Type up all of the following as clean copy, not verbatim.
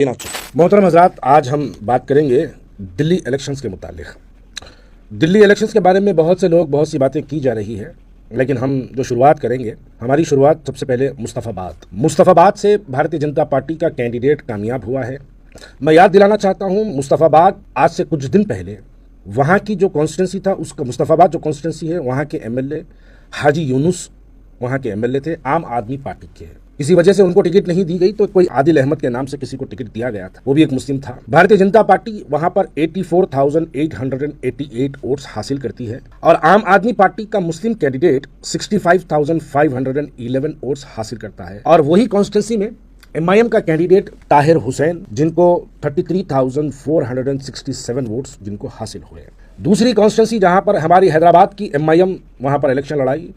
मोहतरम हजरात, आज हम बात करेंगे दिल्ली इलेक्शंस के मुतालिक। दिल्ली इलेक्शंस के बारे में बहुत से लोग बहुत सी बातें की जा रही है, लेकिन हम जो शुरुआत करेंगे, हमारी शुरुआत सबसे पहले मुस्तफ़ाबाद से भारतीय जनता पार्टी का कैंडिडेट कामयाब हुआ है। मैं याद दिलाना चाहता हूँ, मुस्तफ़ाबाद आज से कुछ दिन पहले वहाँ की जो कॉन्स्टिट्यूंसी था, उसका मुस्तफ़ाबाद जो कॉन्स्टिट्यूंसी है, वहाँ के एमएलए हाजी यूनुस वहाँ के एमएलए थे, आम आदमी पार्टी के। इसी वजह से उनको टिकट नहीं दी गई, तो कोई आदिल अहमद के नाम से किसी को टिकट दिया गया था, वो भी एक मुस्लिम था। भारतीय जनता पार्टी वहां पर 84,888 वोट्स हासिल करती है और आम आदमी पार्टी का मुस्लिम कैंडिडेट 65,511 वोट्स हासिल करता है। और वही कॉन्स्टिट्यूंसी में एमआईएम का कैंडिडेट ताहिर हुसैन, जिनको 33,467 वोट्स जिनको हासिल हुए। दूसरी कॉन्स्टिट्यूंसी जहां पर हमारी हैदराबाद की एमआईएम वहां पर इलेक्शन लड़ाई,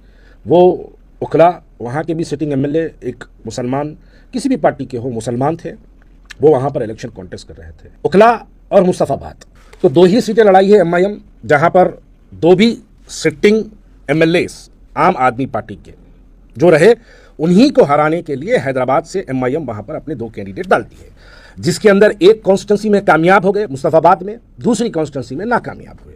वो उखला, वहाँ के भी सिटिंग एमएलए एक मुसलमान, किसी भी पार्टी के हो, मुसलमान थे, वो वहाँ पर इलेक्शन कॉन्टेस्ट कर रहे थे। उखला और मुस्तफ़ाबाद, तो दो ही सीटें लड़ाई है एमआईएम, जहाँ पर दो भी सिटिंग एमएलए आम आदमी पार्टी के जो रहे, उन्हीं को हराने के लिए हैदराबाद से एमआईएम वहाँ पर अपने दो कैंडिडेट डालती है, जिसके अंदर एक कॉन्स्टिट्यूंसी में कामयाब हो गए मुस्तफ़ाबाद में, दूसरी कॉन्स्टिट्यूंसी में नाकामयाब हुए।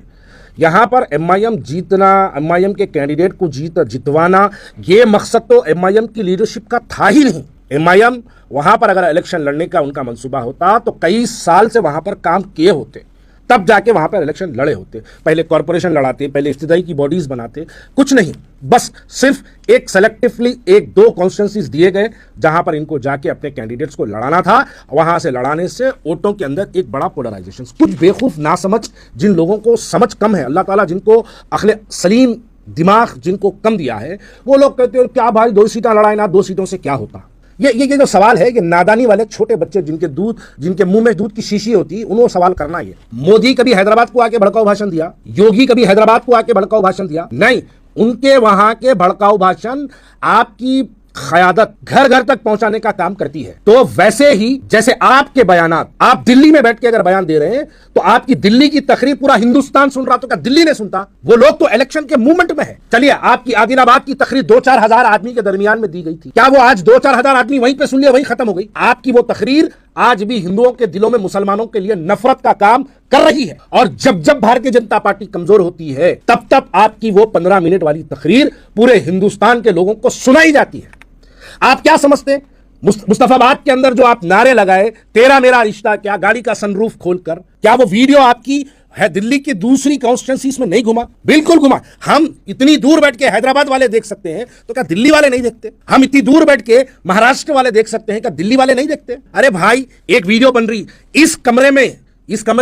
यहाँ पर एमआईएम जीतना, एमआईएम के कैंडिडेट को जितवाना, ये मकसद तो एमआईएम की लीडरशिप का था ही नहीं। एमआईएम वहाँ पर अगर इलेक्शन लड़ने का उनका मंसूबा होता तो कई साल से वहाँ पर काम किए होते, तब जाके वहाँ पर इलेक्शन लड़े होते। पहले कॉरपोरेशन लड़ाते, पहले इफ्तिदाई की बॉडीज बनाते, कुछ नहीं, बस सिर्फ एक सेलेक्टिवली एक दो कॉन्स्टिट्यूंसीज दिए गए जहां पर इनको जाके अपने कैंडिडेट्स को लड़ाना था। वहां से लड़ाने से वोटों के अंदर एक बड़ा पोलराइजेशन, कुछ बेवकूफ नासमझ, जिन लोगों को समझ कम है, अल्लाह ताला जिनको अक्ल सलीम दिमाग जिनको कम दिया है, वो लोग कहते हैं क्या भाई 2 सीटें लड़ाए ना, 2 सीटों से क्या होता। ये जो सवाल है कि नादानी वाले छोटे बच्चे जिनके मुंह में दूध की शीशी होती, उन्होंने सवाल करना है। मोदी कभी हैदराबाद को आके भड़काऊ भाषण दिया? योगी कभी हैदराबाद को आके भड़काऊ भाषण दिया? नहीं। उनके वहां के भड़काऊ भाषण आपकी क़यादत घर घर तक पहुंचाने का काम करती है। तो वैसे ही जैसे आपके बयानात, आप दिल्ली में बैठ के अगर बयान दे रहे हैं तो आपकी दिल्ली की तकरीर पूरा हिंदुस्तान सुन रहा, तो क्या दिल्ली ने सुनता? वो लोग तो इलेक्शन के मूवमेंट में है। चलिए, आपकी आदिलाबाद की तकरीर 2-4 हजार आदमी के दरमियान में दी गई थी, क्या वो आज 2-4 हजार आदमी वहीं पे सुन लिया, वहीं खत्म हो गई? आपकी वो तकरीर आज भी हिंदुओं के दिलों में मुसलमानों के लिए नफरत का काम कर रही है। और जब जब भारतीय जनता पार्टी कमजोर होती है, तब तब आपकी वो 15 मिनट वाली तकरीर पूरे हिंदुस्तान के लोगों को सुनाई जाती है। आप क्या समझते हैं? मुस्तफ़ाबाद के अंदर जो आप नारे लगाए, तेरा मेरा रिश्ता क्या, गाड़ी का सनरूफ खोलकर, क्या वो वीडियो आपकी है दिल्ली की दूसरी कॉन्स्टिट्यूंसीज में नहीं घुमा? बिल्कुल घुमा। हम इतनी दूर बैठ के हैदराबाद वाले देख सकते हैं, तो क्या दिल्ली वाले नहीं देखते? हम इतनी दूर बैठ के महाराष्ट्र वाले देख सकते हैं, क्या दिल्ली वाले नहीं देखते? अरे भाई, एक वीडियो बन रही, इस कमरे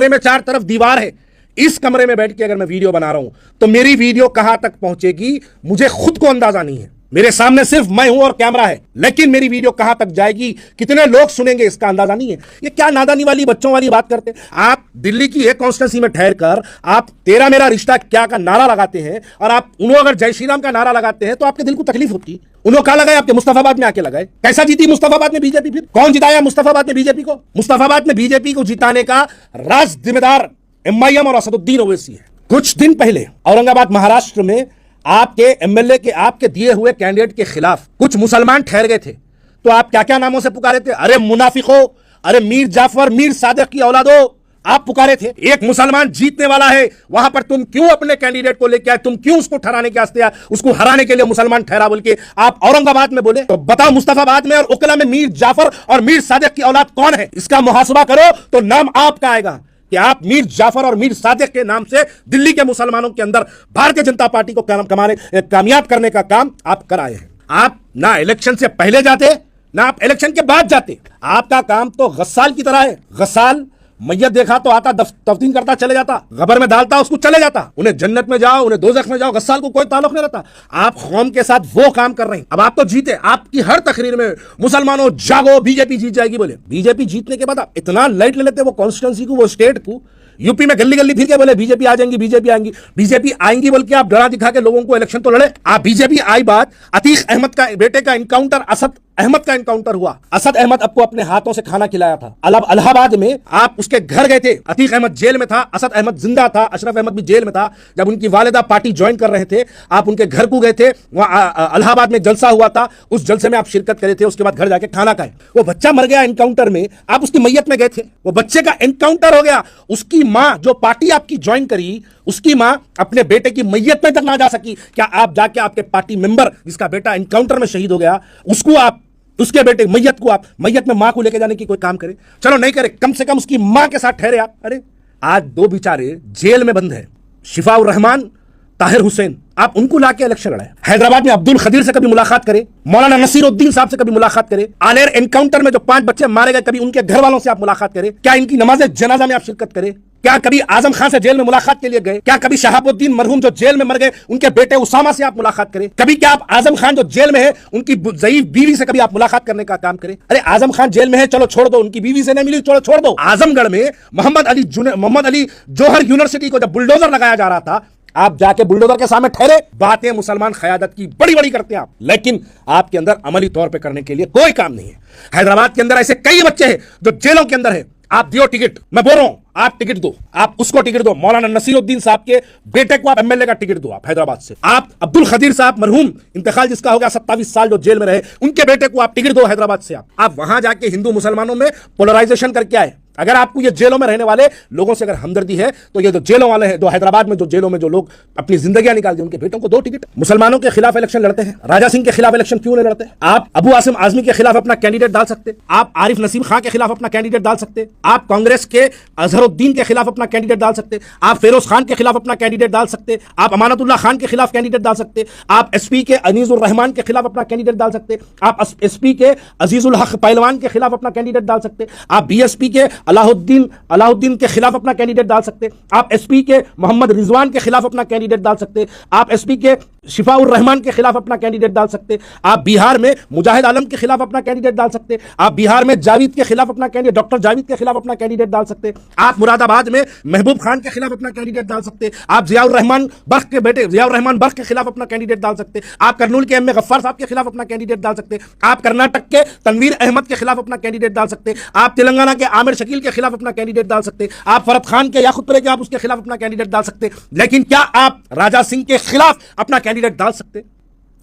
में 4 तरफ दीवार है, इस कमरे में बैठ के अगर मैं वीडियो बना रहा हूं तो मेरी वीडियो कहां तक पहुंचेगी मुझे खुद को अंदाजा नहीं है। मेरे सामने सिर्फ मैं हूं और कैमरा है, लेकिन मेरी वीडियो कहां तक जाएगी, कितने लोग सुनेंगे, इसका अंदाजा नहीं है। ये क्या नादानी वाली, बच्चों वाली बात करते हैं? आप दिल्ली की एक कॉन्स्टिट्यूंसी में ठहर कर आप तेरा मेरा रिश्ता क्या का नारा लगाते हैं, और आप उन्होंने अगर जय श्री राम का नारा लगाते हैं तो आपके दिल को तकलीफ होती है। उन्होंने कहा लगाए, आपके मुस्तफ़ाबाद में आके लगाए। कैसा जीती मुस्तफ़ाबाद में बीजेपी? फिर कौन जिताया मुस्तफ़ाबाद में बीजेपी को? मुस्तफ़ाबाद में बीजेपी को जिताने का राज जिम्मेदार एमआईएम और असदुद्दीन ओवैसी है। कुछ दिन पहले औरंगाबाद महाराष्ट्र में आपके एमएलए के, आपके दिए हुए कैंडिडेट के खिलाफ कुछ मुसलमान ठहर गए थे, तो आप क्या क्या नामों से पुकारे थे? अरे मुनाफिको, अरे मीर जाफर, मीर सादिक की औलादो, आप पुकारे थे। एक मुसलमान जीतने वाला है, वहां पर तुम क्यों अपने कैंडिडेट को लेके आए? तुम क्यों उसको ठहराने के वास्ते आए? उसको हराने के लिए मुसलमान ठहरा बोल के आप औरंगाबाद में बोले। तो बताओ, मुस्तफ़ाबाद में और उकला में मीर जाफर और मीर सादिक की औलाद कौन है? इसका मुहासबा करो तो नाम आपका आएगा कि आप मीर जाफर और मीर सादिक के नाम से दिल्ली के मुसलमानों के अंदर भारतीय जनता पार्टी को कामयाब करने का काम आप कराए हैं। आप ना इलेक्शन से पहले जाते, ना आप इलेक्शन के बाद जाते। आपका काम तो गस्साल की तरह है। गस्साल मैयत देखा तो आता, तफ्तीन करता चले जाता, गबर में डालता उसको चले जाता। उन्हें जन्नत में जाओ, उन्हें दोज़ख में जाओ, गस्साल को कोई ताल्लुक नहीं रहता। आप कौम के साथ वो काम कर रहे हैं। अब आप तो जीते, आपकी हर तकरीर में मुसलमानों जागो, बीजेपी जीत जाएगी बोले। बीजेपी जीतने के बाद आप इतना लाइट ले लेते वो कॉन्स्टिट्यूंसी को, वो स्टेट को, यूपी में गली गली फिर के बोले बीजेपी आ जाएंगी, बीजेपी आएंगी, बीजेपी आएंगी बोल के आप डरा दिखा के लोगों को इलेक्शन तो लड़े। आप बीजेपी आई बात, अतीक अहमद का बेटे का इनकाउंटर, असद अहमद का इनकाउंटर हुआ। असद अहमद आपको अपने हाथों से खाना खिलाया था। इलाहाबाद में आप उसके घर गए थे, अतीक अहमद जेल में था, असद अहमद जिंदा था, अशरफ अहमद भी जेल में था। जब उनकी वालिदा पार्टी ज्वाइन कर रहे थे, आप उनके घर को गए थे, वहां इलाहाबाद में जलसा हुआ था, उस जलसे में आप शिरकत करे थे, उसके बाद घर जाके खाना खाए। वो बच्चा मर गया इनकाउंटर में, आप उसकी मैयत में गए थे, वो बच्चे का एनकाउंटर हो गया। उसकी मां जो पार्टी आपकी ज्वाइन करी, उसकी मां अपने बेटे की मैयत में तक ना जा सकी। क्या आप जाके आपके पार्टी मेंबर जिसका बेटा एनकाउंटर में शहीद हो गया, उसको आप, उसके बेटे मैयत को आप, मैयत में मां को लेके जाने की कोई काम करे? चलो नहीं करे, कम से कम उसकी मां के साथ ठहरे आप। अरे आज दो बेचारे जेल में बंद है, शिफाउर रहमान, ताहिर हुसैन, आप उनको लाके इलेक्शन लड़ाए। हैदराबाद में अब्दुल खदीर से कभी मुलाकात करे, मौलाना नसीरुद्दीन साहब से कभी मुलाकात करे, आलेर एनकाउंटर में जो 5 बच्चे मारे गए, कभी उनके घर वालों से आप मुलाकात करें? क्या इनकी नमाज जनाजा में आप शिरकत करें? क्या कभी आजम खान से जेल में मुलाकात के लिए गए? क्या कभी शहाबुद्दीन मरहूम जो जेल में मर गए, उनके बेटे उसामा से आप मुलाकात करें? कभी क्या आप आजम खान जो जेल में है, उनकी ज़ईफ बीवी से कभी आप मुलाकात करने का काम करें? अरे आजम खान जेल में है, चलो छोड़ दो, उनकी बीवी से नहीं मिली, चलो छोड़ दो। आजमगढ़ में मोहम्मद अली जौहर यूनिवर्सिटी को जब बुलडोजर लगाया जा रहा था, आप जाके बुलडोजर के सामने ठहरे। बातें मुसलमान क़यादत की बड़ी बड़ी करते हैं आप, लेकिन आपके अंदर अमली तौर पे करने के लिए कोई काम नहीं है। हैदराबाद के अंदर ऐसे कई बच्चे हैं जो जेलों के अंदर है, आप दियो टिकट, मैं बोल रहा हूं, आप टिकट दो, आप उसको टिकट दो, मौलाना नसीरुद्दीन साहब के बेटे को आप एमएलए का टिकट दो, आप हैदराबाद से। आप अब्दुल खदीर साहब मरहूम, इंतकाल जिसका हो गया 27 साल, जो जेल में रहे, उनके बेटे को आप टिकट दो हैदराबाद से। आप वहां जाके हिंदू मुसलमानों में पोलराइजेशन करके आए। अगर आपको ये जेलों में रहने वाले लोगों से अगर हमदर्दी है, तो ये जो जेलों वाले हैं, जो हैदराबाद में जो जेलों में जो लोग अपनी जिंदगियां निकालते हैं, उनके बेटों को दो टिकट। मुसलमानों के खिलाफ इलेक्शन लड़ते हैं, राजा सिंह के खिलाफ इलेक्शन क्यों नहीं लड़ते? आप अबू आसिम आजमी के खिलाफ अपना कैंडिडेट डाल सकते, आप आरिफ नसीम खां के खिलाफ अपना कैंडिडेट डाल सकते, आप कांग्रेस के अजहरुद्दीन के खिलाफ अपना कैंडिडेट डाल सकते, आप फिरोज खान के खिलाफ अपना कैंडिडेट डाल सकते, आप अमानतुल्लाह खान के खिलाफ कैंडिडेट डाल सकते, आप एसपी के अनीजुर रहमान के खिलाफ अपना कैंडिडेट डाल सकते, आप एसपी के अजीजुल हक पहलवान के खिलाफ अपना कैंडिडेट डाल सकते, आप बीएसपी के अलाउद्दीन के खिलाफ अपना कैंडिडेट डाल सकते, आप एसपी के मोहम्मद रिजवान के खिलाफ अपना कैंडिडेट डाल सकते, आप एसपी के शिफाउर रहमान के खिलाफ अपना कैंडिडेट डाल सकते, आप बिहार में मुजाहिद आलम के खिलाफ अपना कैंडिडेट डाल सकते, आप बिहार में जावेद के खिलाफ अपना कैंडिडेट, डॉक्टर जावेद के खिलाफ अपना कैंडिडेट डाल सकते, आप मुरादाबाद में महबूब खान के खिलाफ अपना कैंडिडेट डाल सकते, आप जियाउर रहमान बर्क के बेटे जियाउर रहमान बर्क के खिलाफ अपना कैंडिडेट डाल सकते, आप कर्नूल के एम ए गफ्फार साहब के खिलाफ अपना कैंडिडेट डाल सकते, आप कर्नाटक के तनवीर अहमद के खिलाफ अपना कैंडिडेट डाल सकते, आप तेलंगाना के आमिर शकील के खिलाफ अपना कैंडिडेट डाल सकते, आप फरद खान के याकूब परे के आप उसके खिलाफ अपना कैंडिडेट डाल सकते, लेकिन क्या आप राजा सिंह के खिलाफ अपना कैंडिडेट डाल सकते?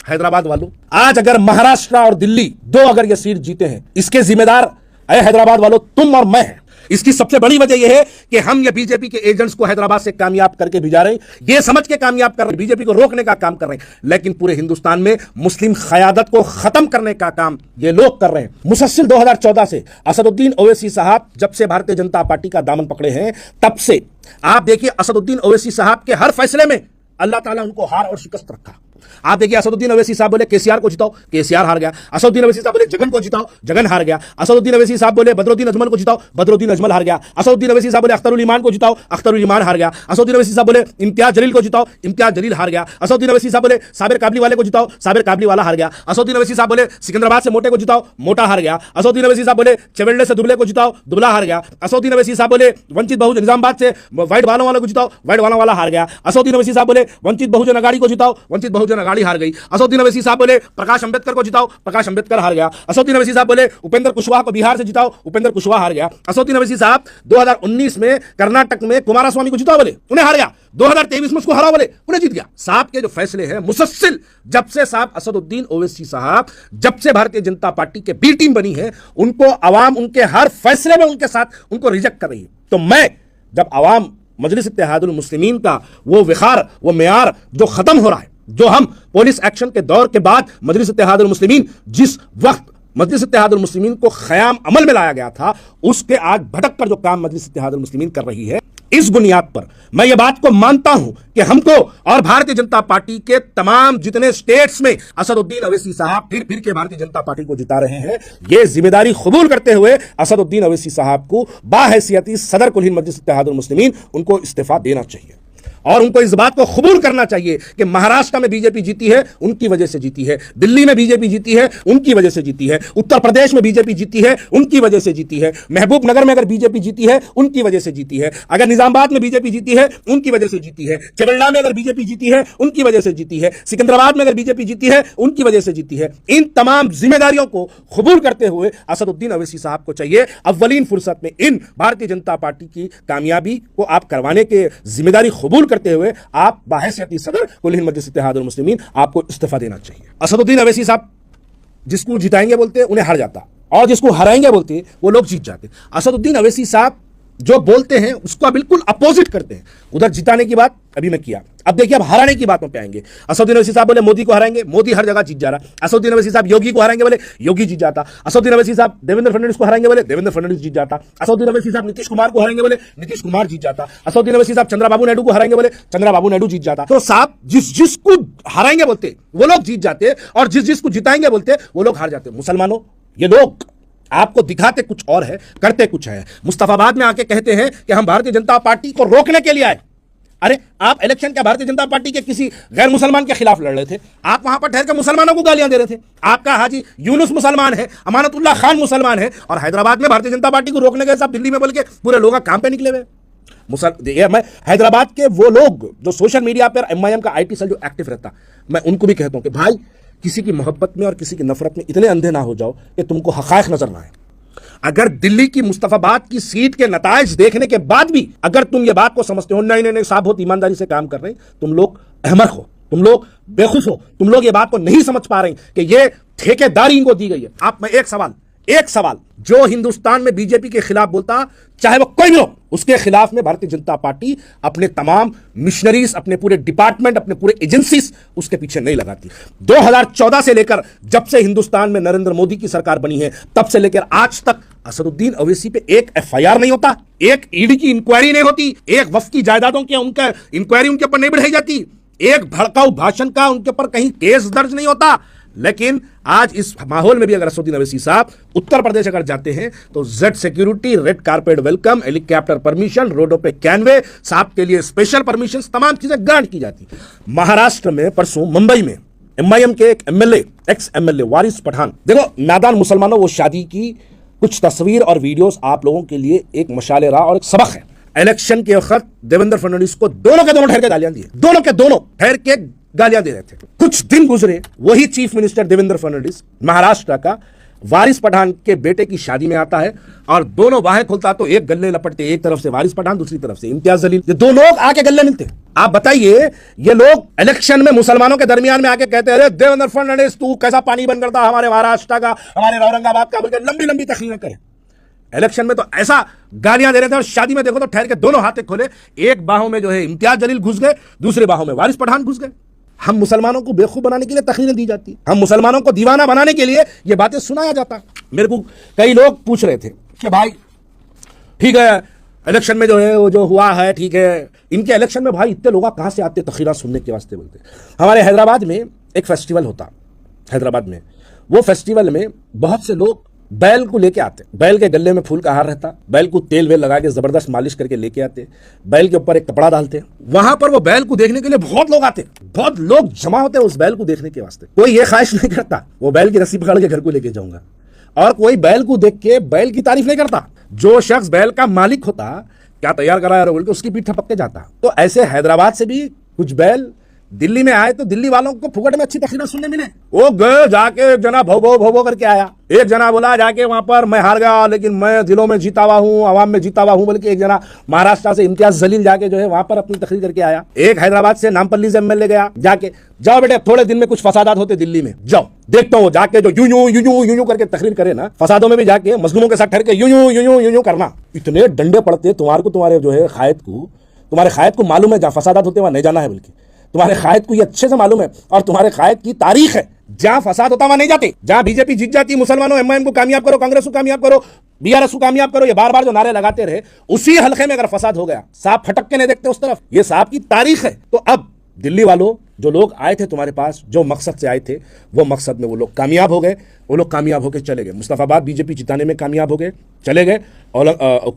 हैदराबाद वालों, आज अगर महाराष्ट्र और दिल्ली दो अगर ये सीट जीते हैं, इसके जिम्मेदार अरे हैदराबाद वालों तुम और मैं हैं। इसकी सबसे बड़ी वजह यह है कि हम ये बीजेपी के एजेंट्स को हैदराबाद से कामयाब करके भिजा रहे हैं, ये समझ के कामयाब कर रहे हैं, बीजेपी को रोकने का काम कर रहे हैं, लेकिन पूरे हिंदुस्तान में मुस्लिम क़यादत को खत्म करने का काम ये लोग कर रहे हैं। मुसलसल 2014 से असदुद्दीन ओवैसी साहब जब से भारतीय जनता पार्टी का दामन पकड़े हैं, तब से आप देखिए असदुद्दीन ओवैसी साहब के हर फैसले में अल्लाह ताला उनको हार और शिकस्त रखा। आप देखिए असदुद्दीन ओवैसी साहब बोले केसीआर को जिताओ, केसीआर हार गया। असदुद्दीन ओवैसी साहब बोले जगन को जिताओ, जगन हार गया। असदुद्दीन ओवैसी साहब बोले बदरुद्दीन अजमल को जिताओ, बदरुद्दीन अजमल हार गया। असदुद्दीन ओवैसी साहब बोले अख्तरुल ईमान को जिताओ, अख्तरुल ईमान हार गया। असदुद्दीन ओवैसी साहब बोले इम्तियाज जलील को जिताओ, इम्तियाज जलील हार गया। असदुद्दीन ओवैसी साहब बोले साबिर काबली वाले को जिताओ, साबिर काबली वाला हार गया। असदुद्दीन ओवैसी साहब बोले सिकंदराबाद से मोटे को जिताओ, मोटा हार गया। असदुद्दीन ओवैसी साहब बोले चवेल्ले से दुबले को जिताओ, दुबला हार गया। असदुद्दीन ओवैसी साहब बोले वंचित बहुजन निजामाबाद से व्हाइट वालों वालों को जिताओ, व्हाइट वालों वाला हार गया। असदुद्दीन ओवैसी साहब बोले वंचित बहुजन अगाड़ी को जिताओ, वंचित बहुजन अगाड़ी हार गई। असदुद्दीन ओवैसी साहब बोले प्रकाश अंबेडकर को जिताओ, प्रकाश अंबेडकर हार गया। असदुद्दीन ओवैसी साहब बोले उपेंद्र कुशवाहा को बिहार से जिताओ, उपेंद्र कुशवाहा हार गया। असदुद्दीन ओवैसी साहब 2019 में कर्नाटक में कुमारस्वामी को जिताओ बोले, उन्हें हार गया। 2023 में उसको हराओ बोले, उन्हें जीत गया। साहब के जो फैसले हैं मुसलसल, जब से साहब असदुद्दीन ओवैसी साहब जब से भारतीय जनता पार्टी के बी टीम बनी है, उनको अवाम उनके हर फैसले में उनके साथ उनको रिजेक्ट कर रही है। तो मैं जब अवाम मजलिस इत्तेहादुल मुस्लिमीन का वो विखार, वो मेयार जो खत्म हो रहा है, जो हम पुलिस एक्शन के दौर के बाद मजलिस इत्तेहादुल मुस्लिमीन जिस वक्त मजलिस इत्तेहादुल मुस्लिमीन को ख़याम अमल में लाया गया था, उसके आज भटक कर जो काम मजलिस इत्तेहादुल मुस्लिमीन कर रही है, इस बुनियाद पर मैं ये बात को मानता हूं कि हमको और भारतीय जनता पार्टी के तमाम जितने स्टेट्स में असदुद्दीन ओवैसी साहब फिर के भारतीय जनता पार्टी को जिता रहे हैं, ये जिम्मेदारी कबूल करते हुए असदुद्दीन ओवैसी साहब को बाहैसियती सदर कुल हिंद मजलिस इत्तेहादुल मुस्लिमीन उनको इस्तीफा देना चाहिए। और उनको इस बात को कबूल करना चाहिए कि महाराष्ट्र में बीजेपी जीती है उनकी वजह से जीती है, दिल्ली में बीजेपी जीती है उनकी वजह से जीती है, उत्तर प्रदेश में बीजेपी जीती है उनकी वजह से जीती है, महबूब नगर में अगर बीजेपी जीती है उनकी वजह से जीती है, अगर निजामाबाद में बीजेपी जीती है उनकी वजह से जीती है, केरला में अगर बीजेपी जीती है उनकी वजह से जीती है, सिकंदराबाद में अगर बीजेपी जीती है उनकी वजह से जीती है। इन तमाम जिम्मेदारियों को कबूल करते हुए असदुद्दीन अवैसी साहब को चाहिए अव्वलीन फुर्सत में इन भारतीय जनता पार्टी की कामयाबी को आप करवाने के जिम्मेदारी कबूल करते हुए आप बाहैसियत सदर कुल हिंद मजलिस इत्तेहादुल मुस्लिमीन आपको इस्तीफा देना चाहिए। असदुद्दीन अवैसी साहब जिसको जिताएंगे बोलते उन्हें हार जाता और जिसको हराएंगे बोलते वो लोग जीत जाते। असदुद्दीन अवैसी साहब जो बोलते हैं उसका बिल्कुल अपोजिट करते हैं। उधर जिताने की बात अभी मैं किया, अब देखिए अब हराने की बातों पे आएंगे। असदुद्दीन अवैसी साहब बोले मोदी को हराएंगे, मोदी हर जगह जीत जा रहा। असदुद्दीन अवैसी साहब योगी को हराएंगे बोले योगी जीत जाता। असदुद्दीन अवैसी साहब देवेंद्र फडणवीस को हराएंगे बोले देवेंद्र फडणवीस जीत जाता। असदुद्दीन अवैसी साहब नीतीश कुमार को हराएंगे बोले नीतीश कुमार जीत जाता। असदुद्दीन अवैसी साहब चंद्रबाबू नायडू को हराएंगे बोले चंद्रबाबू नायडू जीत जाता। तो साहब जिसको हराएंगे बोलते वो लोग जीत जाते और जिसको जिताएंगे बोलते वो लोग हार जाते। मुसलमानों, ये लोग आपको दिखाते कुछ और है, करते कुछ है। मुस्तफाबाद में आके कहते हैं कि हम भारतीय जनता पार्टी को रोकने के लिए आए। अरे आप इलेक्शन क्या भारतीय जनता पार्टी के किसी गैर मुसलमान के खिलाफ लड़ रहे थे? आप वहां पर ठहर के मुसलमानों को गालियां दे रहे थे। आपका हाजी यूनुस मुसलमान है, अमानतुल्लाह खान मुसलमान है और हैदराबाद में भारतीय जनता पार्टी को रोकने के सब दिल्ली में बोल के पूरे लोग काम पे निकले हुए। मैं हैदराबाद के वो लोग जो सोशल मीडिया पर एमआईएम का आईटी सेल जो एक्टिव रहता, मैं उनको भी कहता हूं कि भाई किसी की मोहब्बत में और किसी की नफरत में इतने अंधे ना हो जाओ कि तुमको हकायक नजर ना आए। अगर दिल्ली की मुस्तफाबाद की सीट के नताइज देखने के बाद भी अगर तुम ये बात को समझते हो नहीं नहीं नहीं साहब बहुत ईमानदारी से काम कर रहे हैं, तुम लोग अहमक हो, तुम लोग बेखुश हो, तुम लोग ये बात को नहीं समझ पा रहे कि ये ठेकेदारी इनको दी गई है। आप में एक सवाल जो हिंदुस्तान में बीजेपी के खिलाफ बोलता चाहे वो कोई भी हो, उसके खिलाफ में भारतीय जनता पार्टी अपने तमाम मिशनरीज, अपने पूरे डिपार्टमेंट, अपने पूरे एजेंसीज उसके पीछे नहीं लगाती। 2014 से लेकर जब से हिंदुस्तान में नरेंद्र मोदी की सरकार बनी है तब से लेकर आज तक असदुद्दीन अवैसी पे एक एफआईआर नहीं होता, एक ईडी की इंक्वायरी नहीं होती, एक वक्फ की जायदादों की उनका इंक्वायरी उनके ऊपर नहीं बढ़ाई जाती, एक भड़काऊ भाषण का उनके ऊपर कहीं केस दर्ज नहीं होता। लेकिन आज इस माहौल में भी अगर असदुद्दीन अवैसी साहब उत्तर प्रदेश अगर जाते हैं तो Z security, red carpet welcome, helicopter permission, रोडों पे कैनवे, साहब के लिए स्पेशल परमिशन, तमाम चीजें ग्रांट की जाती। महाराष्ट्र में परसों मुंबई में एमआईएम के एक एमएलए, एक्स एमएलए वारिस पठान, देखो नादान मुसलमानों, वो शादी की कुछ तस्वीर और वीडियोस आप लोगों के लिए एक मशाले राह और एक सबक है। इलेक्शन के वक्त देवेंद्र फडणवीस को दोनों के दोनों ठहर के गालियां दिए, दोनों के दोनों ठहर के गालियां दे रहे थे। कुछ दिन गुजरे, वही चीफ मिनिस्टर देवेंद्र फडणवीस महाराष्ट्र का वारिस पठान के बेटे की शादी में आता है और दोनों बाहें खोलता तो एक गले लपटते, एक तरफ से वारिस पठान, दूसरी तरफ से इम्तियाज जलील, ये दो लोग आके गले मिलते। आप बताइए, ये लोग इलेक्शन में मुसलमानों के दरमियान में आके कहते हैं अरे देवेंद्र फडणवीस तू कैसा पानी बंद करता हमारे महाराष्ट्र का, हमारे औरंगाबाद का, बोलकर लंबी लंबी तकरीरें करें। इलेक्शन में तो ऐसा गालियां दे रहे थे और शादी में देखो तो ठहर के दोनों हाथे खोले, एक बाहों में जो है इम्तियाज जलील घुस गए, दूसरे बाहों में वारिस पठान घुस गए। हम मुसलमानों को बेवकूफ बनाने के लिए तकरीरें दी जाती, हम मुसलमानों को दीवाना बनाने के लिए ये बातें सुनाया जाता। मेरे को कई लोग पूछ रहे थे कि भाई ठीक है इलेक्शन में जो है वो जो हुआ है ठीक है, इनके इलेक्शन में भाई इतने लोग कहां से आते तकरीरें सुनने के वास्ते? बोलते हमारे हैदराबाद में एक फेस्टिवल होता, हैदराबाद में वो फेस्टिवल में बहुत से लोग बैल को लेके आते, बैल के गले में फूल का हार रहता, बैल को तेल वेल लगा के जबरदस्त मालिश करके लेके आते, बैल के ऊपर एक कपड़ा डालते, वहां पर वो बैल को देखने के लिए बहुत लोग आते, बहुत लोग जमा होते उस बैल को देखने के वास्ते। कोई ये ख्वाहिश नहीं करता वो बैल की रस्सी पकड़ के घर को लेके जाऊंगा, और कोई बैल को देख के बैल की तारीफ नहीं करता। जो शख्स बैल का मालिक होता, क्या तैयार करा बोल के उसकी पीठ ठपक के जाता। तो ऐसे हैदराबाद से भी कुछ बैल दिल्ली में आए तो दिल्ली वालों को फुकट में अच्छी तकरीरें सुनने मिले। वो गए जाके एक जना भो भो भो भो करके आया, एक जना बोला जाके वहां पर मैं हार गया लेकिन मैं दिलों में जीता हुआ हूँ, आवाम में जीता हुआ हूँ, बल्कि एक जना महाराष्ट्र से इम्तियाज जलील जाके जो है वहां पर अपनी तकरीर करके आया। एक हैदराबाद से नामपल्ली से एमएलए गया, जाके जाओ बेटे थोड़े दिन में कुछ फसादात होते दिल्ली में, जाओ देखता हूँ, जाके जो यूं यूं यूं यूं यूं करके तकरीर करे ना, फसादों में भी जाके मजलूमों के साथ ठहर के यूं यूं यूं यूं यूं करना। इतने डंडे पड़ते तुम्हारे को, तुम्हारे जो है तुम्हारे कायद को मालूम है जहां फसादात होते वहां नहीं जाना है, बल्कि तुम्हारे कायद को ये अच्छे से मालूम है और तुम्हारे कायद की तारीख है, जहां फसाद होता वहां नहीं जाते। जहां बीजेपी जीत जाती, मुसलमानों एमआईएम को कामयाब करो, कांग्रेस को कामयाब करो, बीआरएस को कामयाब करो, ये बार बार जो नारे लगाते रहे, उसी हल्के में अगर फसाद हो गया साहब फटक के नहीं देखते उस तरफ, ये साहब की तारीख है। तो अब दिल्ली वालों जो लोग आए थे तुम्हारे पास, जो मकसद से आए थे, वो मकसद में वो लोग कामयाब हो गए, वो लोग कामयाब होकर चले गए। मुस्तफाबाद बीजेपी जिताने में कामयाब हो गए, चले गए। और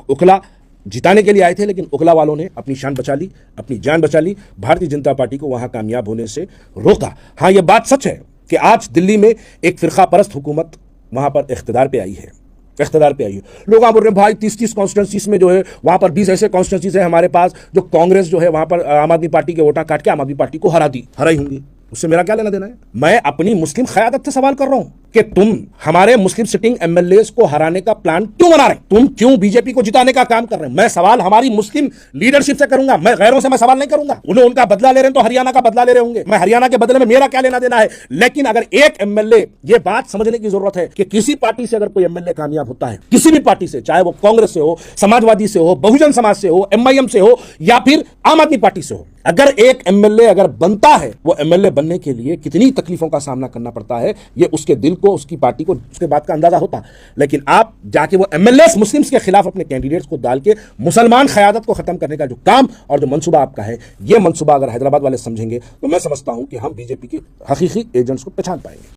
उखला जिताने के लिए आए थे, लेकिन उकला वालों ने अपनी शान बचा ली, अपनी जान बचा ली, भारतीय जनता पार्टी को वहां कामयाब होने से रोका। हाँ, यह बात सच है कि आज दिल्ली में एक फिरका परस्त हुकूमत वहां पर इख्तिदार पे आई है, इख्तिदार पे आई है। लोग बोल रहे हैं भाई 30-30 कॉन्स्टिट्यूंसीज में जो है वहां पर 20 ऐसे कॉन्स्टिट्यूंसीज है हमारे पास जो कांग्रेस जो है वहां पर आम आदमी पार्टी के वोटा काट के आम आदमी पार्टी को हराई होंगी। उससे मेरा क्या लेना देना है? मैं अपनी मुस्लिम क़यादत से सवाल कर रहा हूं कि तुम हमारे मुस्लिम सिटिंग एमएलएस को हराने का प्लान क्यों बना रहे? तुम क्यों बीजेपी को जिताने का काम कर रहे हैं? मैं सवाल हमारी मुस्लिम लीडरशिप से करूंगा, मैं गैरों से मैं सवाल नहीं करूंगा। उन्हें उनका बदला ले रहे हैं तो हरियाणा का बदला ले रहे होंगे, मैं हरियाणा के बदले में मेरा क्या लेना देना है। लेकिन अगर एक एमएलए, ये बात समझने की जरूरत है कि किसी पार्टी से अगर कोई एमएलए कामयाब होता है, किसी भी पार्टी से, चाहे वो कांग्रेस से हो, समाजवादी से हो, बहुजन समाज से हो, एमआईएम से हो या फिर आम आदमी पार्टी से हो, अगर एक एमएलए अगर बनता है, वो एमएलए बनने के लिए कितनी तकलीफों का सामना करना पड़ता है, ये उसके दिल को, उसकी पार्टी को, उसके बाद का अंदाजा होता। लेकिन आप जाके वो एमएलए मुस्लिम्स के खिलाफ अपने कैंडिडेट्स को डाल के मुसलमान क़यादत को खत्म करने का जो काम और जो मंसूबा आपका है, ये मंसूबा अगर हैदराबाद वाले समझेंगे तो मैं समझता हूं कि हम बीजेपी के हकीकी एजेंट्स को पहचान पाएंगे।